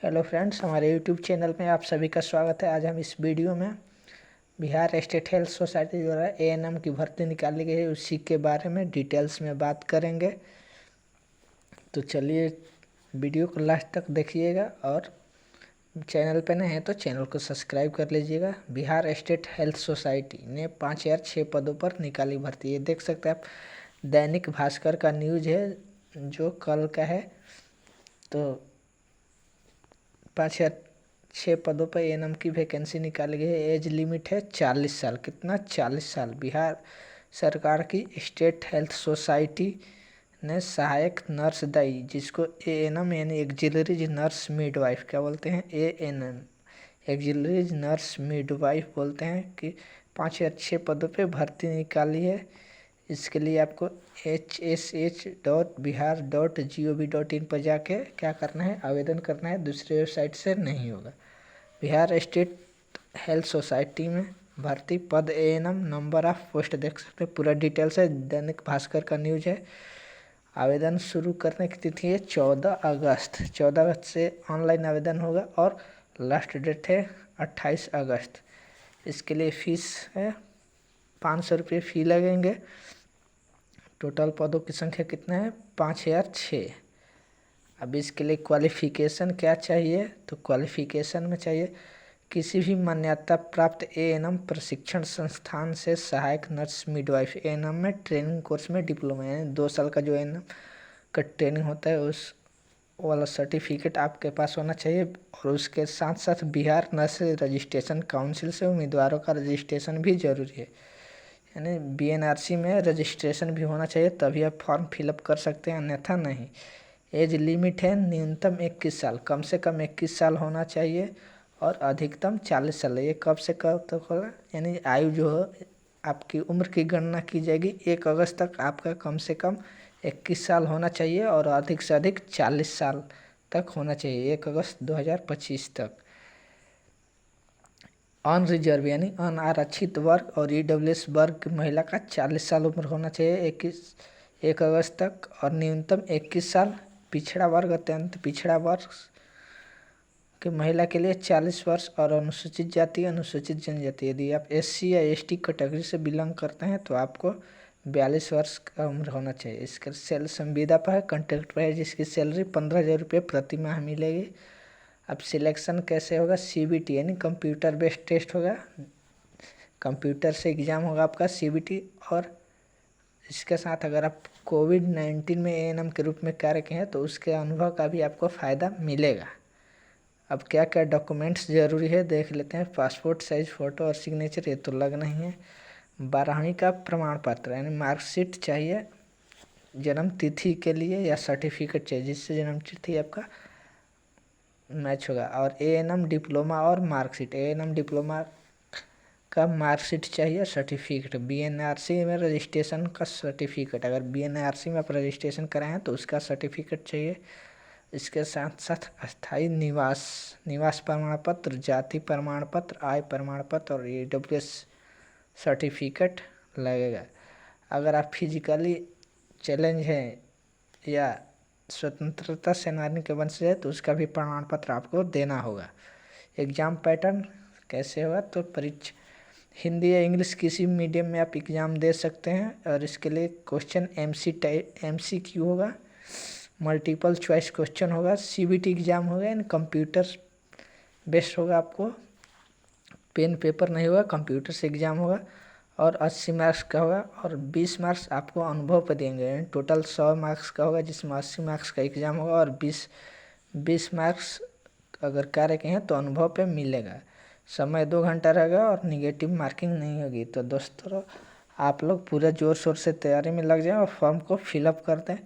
Hello friends, हमारे YouTube channel में आप सभी का स्वागत है। आज हम इस वीडियो में बिहार स्टेट हेल्थ सोसाइटी द्वारा एएनएम की भर्ती निकाली गई है उसी के बारे में डिटेल्स में बात करेंगे। तो चलिए वीडियो को लास्ट तक देखिएगा और चैनल पे नए हैं तो चैनल को सब्सक्राइब कर लीजिएगा। बिहार स्टेट हेल्थ सोसाइटी ने 5006 पदों पर निकाली भर्ती। ये देख सकते हैं आप, दैनिक भास्कर का न्यूज है जो कल का है। तो 5006 पदों पर एएनएम की वैकेंसी निकाली गई है। एज लिमिट है 40 साल। कितना? 40 साल। बिहार सरकार की स्टेट हेल्थ सोसाइटी ने सहायक नर्स दाई, जिसको एएनएम यानी एक्जिलरीज नर्स मिडवाइफ क्या बोलते हैं, एएनएम एक्जिलरीज नर्स मिडवाइफ बोलते हैं, कि 5 अच्छे पदों पे भर्ती निकाली है। इसके लिए आपको hsh.bihar.gov.in पर जाके क्या करना है, आवेदन करना है। दूसरे वेबसाइट से नहीं होगा। बिहार स्टेट हेल्थ सोसाइटी में भर्ती पद एएनएम, नंबर ऑफ पोस्ट देख सकते हैं, पूरा डिटेल्स है। दैनिक भास्कर का न्यूज है। आवेदन शुरू करने की तिथि है 14 अगस्त। 14 अगस्त से ऑनलाइन आवेदन होगा और लास्ट डेट है 28 अगस्त। इसके लिए फीस है 500 रुपये फ़ी लगेंगे। टोटल पदों की संख्या कितना है? 5006। अब इसके लिए क्वालिफिकेशन क्या चाहिए? तो क्वालिफिकेशन में चाहिए किसी भी मान्यता प्राप्त एएनएम प्रशिक्षण संस्थान से सहायक नर्स मिडवाइफ एएनएम में ट्रेनिंग कोर्स में डिप्लोमा, यानी 2 साल का जो एएनएम का ट्रेनिंग होता है उस वाला सर्टिफिकेट आपके पास होना चाहिए। और उसके साथ साथ बिहार नर्स रजिस्ट्रेशन काउंसिल से उम्मीदवारों का रजिस्ट्रेशन भी जरूरी है, यानी बीएनआरसी में रजिस्ट्रेशन भी होना चाहिए, तभी आप फॉर्म फिलअप कर सकते हैं, अन्यथा नहीं। एज लिमिट है न्यूनतम 21 साल, कम से कम 21 साल होना चाहिए और अधिकतम 40 साल। ये कब से कब तक होगा, यानी आयु जो हो आपकी उम्र की गणना की जाएगी। 1 अगस्त तक आपका कम से कम 21 साल होना चाहिए और अधिक से अधिक 40 साल तक होना चाहिए, 1 अगस्त 2025 तक। अनरिजर्व यानी अनारक्षित वर्ग और ईडब्ल्यूएस वर्ग की महिला का 40 साल उम्र होना चाहिए 1 अगस्त तक और न्यूनतम 21 साल। पिछड़ा वर्ग, अत्यंत पिछड़ा वर्ग की महिला के लिए 40 वर्ष और अनुसूचित जाति, अनुसूचित जनजाति, यदि आप एससी या एसटी कैटेगरी से बिलोंग करते हैं तो आपको 42 वर्ष का उम्र होना चाहिए। इसका सेल संविदा पर है, कॉन्ट्रैक्ट पर है, जिसकी सैलरी 15,000 रुपये प्रति माह मिलेगी। अब सिलेक्शन कैसे होगा? सीबीटी यानी कंप्यूटर बेस्ड टेस्ट होगा, कंप्यूटर से एग्ज़ाम होगा आपका सीबीटी। और इसके साथ अगर आप कोविड-19 में एएनएम के रूप में कार्य किए हैं तो उसके अनुभव का भी आपको फ़ायदा मिलेगा। अब क्या क्या डॉक्यूमेंट्स ज़रूरी है देख लेते हैं। पासपोर्ट साइज फ़ोटो और सिग्नेचर, ये तो लगना ही है। 12वीं का प्रमाण पत्र यानी मार्कशीट चाहिए जन्म तिथि के लिए, या सर्टिफिकेट चाहिए जिससे जन्म तिथि आपका मैच होगा। और एएनएम डिप्लोमा और मार्कशीट, एएनएम डिप्लोमा का मार्कशीट चाहिए, सर्टिफिकेट। बीएनआरसी में रजिस्ट्रेशन का सर्टिफिकेट, अगर बीएनआरसी में आप रजिस्ट्रेशन कराए हैं तो उसका सर्टिफिकेट चाहिए। इसके साथ साथ अस्थायी निवास प्रमाण पत्र, जाति प्रमाण पत्र, आय प्रमाण पत्र और ईडब्ल्यूएस सर्टिफिकेट लगेगा। अगर आप फिजिकली चैलेंज हैं या स्वतंत्रता सेनानी के वंशज है तो उसका भी प्रमाण पत्र आपको देना होगा। एग्ज़ाम पैटर्न कैसे होगा? तो परीक्षा हिंदी या इंग्लिश किसी मीडियम में आप एग्ज़ाम दे सकते हैं और इसके लिए क्वेश्चन एमसीक्यू होगा, मल्टीपल चॉइस क्वेश्चन होगा, सीबीटी एग्ज़ाम होगा, यानी कंप्यूटर बेस्ड होगा। आपको पेन पेपर नहीं होगा, कंप्यूटर से एग्ज़ाम होगा और 80 मार्क्स का होगा और 20 मार्क्स आपको अनुभव पर देंगे, यानी टोटल 100 मार्क्स का होगा, जिसमें 80 मार्क्स का एग्ज़ाम होगा और 20 मार्क्स अगर कार्य के हैं तो अनुभव पे मिलेगा। समय 2 घंटा रहेगा और निगेटिव मार्किंग नहीं होगी। तो दोस्तों, आप लोग पूरा जोर शोर से तैयारी में लग जाएं और फॉर्म को फिलअप कर दें।